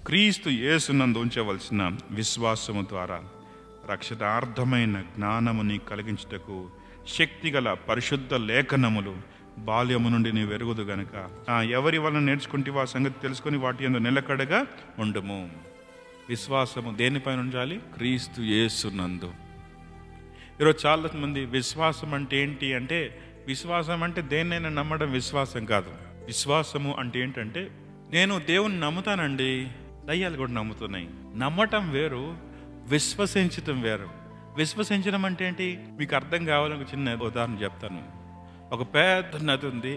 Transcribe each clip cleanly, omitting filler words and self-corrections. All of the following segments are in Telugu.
క్రీస్తు యేసునందు ఉంచవలసిన విశ్వాసము ద్వారా రక్షణార్థమైన జ్ఞానముని కలిగించుటకు శక్తిగల పరిశుద్ధ లేఖనములు బాల్యము నుండి నీవు ఎరుగుదు గనుక ఎవరి వలన నేర్చుకుంటే ఆ సంగతి తెలుసుకొని వాటి యందు నిలకడగా ఉండుము. విశ్వాసము దేనిపైన ఉండాలి? క్రీస్తు యేసునందు. ఈరోజు చాలా మంది విశ్వాసం అంటే ఏంటి అంటే, విశ్వాసం అంటే దేన్నైనా నమ్మడం విశ్వాసం కాదు. విశ్వాసము అంటే ఏంటంటే, నేను దేవుని నమ్ముతానండి, దయ్యాలు కూడా నమ్ముతున్నాయి. నమ్మటం వేరు, విశ్వసించటం వేరు. విశ్వసించడం అంటే ఏంటి? మీకు అర్థం కావాలని ఒక చిన్న ఉదాహరణ చెప్తాను. ఒక పెద్ద నది ఉంది.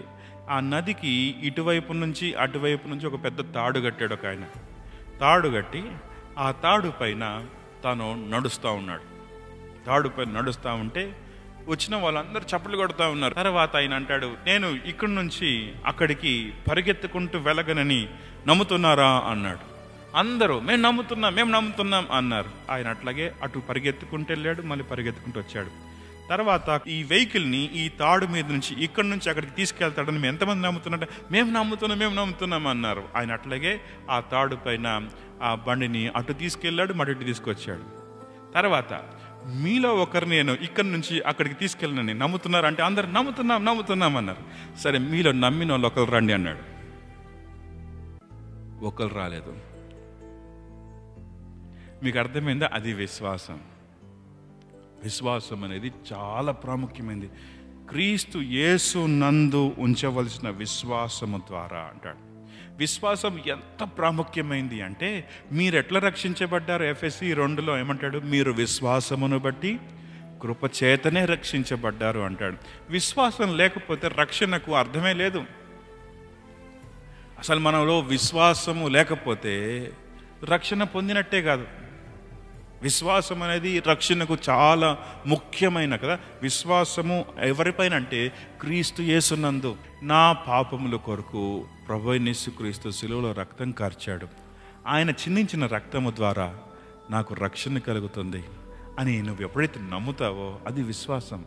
ఆ నదికి ఇటువైపు నుంచి అటువైపు నుంచి ఒక పెద్ద తాడు కట్టాడు ఒక ఆయన. తాడు కట్టి ఆ తాడు పైన తను నడుస్తూ ఉన్నాడు. తాడు పైన నడుస్తూ ఉంటే వచ్చిన వాళ్ళందరూ చప్పట్లు కొడుతూ ఉన్నారు. తర్వాత ఆయన అంటాడు, నేను ఇక్కడి నుంచి అక్కడికి పరిగెత్తుకుంటూ వెళ్ళగనని నమ్ముతున్నారా అన్నాడు. అందరూ మేము నమ్ముతున్నాం అన్నారు. ఆయన అట్లాగే అటు పరిగెత్తుకుంటూ వెళ్ళాడు, మళ్ళీ పరిగెత్తుకుంటూ వచ్చాడు. తర్వాత ఈ వెహికల్ని ఈ తాడు మీద నుంచి ఇక్కడి నుంచి అక్కడికి తీసుకెళ్తాడని మేము ఎంతమంది నమ్ముతున్నట్టు మేము నమ్ముతున్నాం అన్నారు. ఆయన అట్లాగే ఆ తాడు పైన ఆ బండిని అటు తీసుకెళ్ళాడు, మటు ఇటు తీసుకొచ్చాడు. తర్వాత మీలో ఒకరు నేను ఇక్కడి నుంచి అక్కడికి తీసుకెళ్ళినని నమ్ముతున్నారు అంటే అందరు నమ్ముతున్నాం అన్నారు. సరే, మీలో నమ్మిన వాళ్ళు ఒకరు రండి అన్నాడు. ఒకరు రాలేదు. మీకు అర్థమైందా? అది విశ్వాసం. విశ్వాసం అనేది చాలా ప్రాముఖ్యమైనది. క్రీస్తు యేసు నందు ఉంచవలసిన విశ్వాసము ద్వారా అంటాడు. విశ్వాసం ఎంత ప్రాముఖ్యమైంది అంటే, మీరు ఎట్లా రక్షించబడ్డారు? ఎఫెసీ 2లో ఏమంటాడు? మీరు విశ్వాసమును బట్టి కృపచేతనే రక్షించబడ్డారు అంటాడు. విశ్వాసం లేకపోతే రక్షణకు అర్థమే లేదు. అసలు మనలో విశ్వాసము లేకపోతే రక్షణ పొందినట్టే కాదు. విశ్వాసం అనేది రక్షణకు చాలా ముఖ్యమైన కదా. విశ్వాసము ఎవరిపైన అంటే క్రీస్తు యేసునందు. నా పాపముల కొరకు ప్రభువైన యేసుక్రీస్తు శిలువలో రక్తం కార్చాడు, ఆయన చిందించిన రక్తము ద్వారా నాకు రక్షణ కలుగుతుంది అని నువ్వు ఎప్పుడైతే నమ్ముతావో అది విశ్వాసం.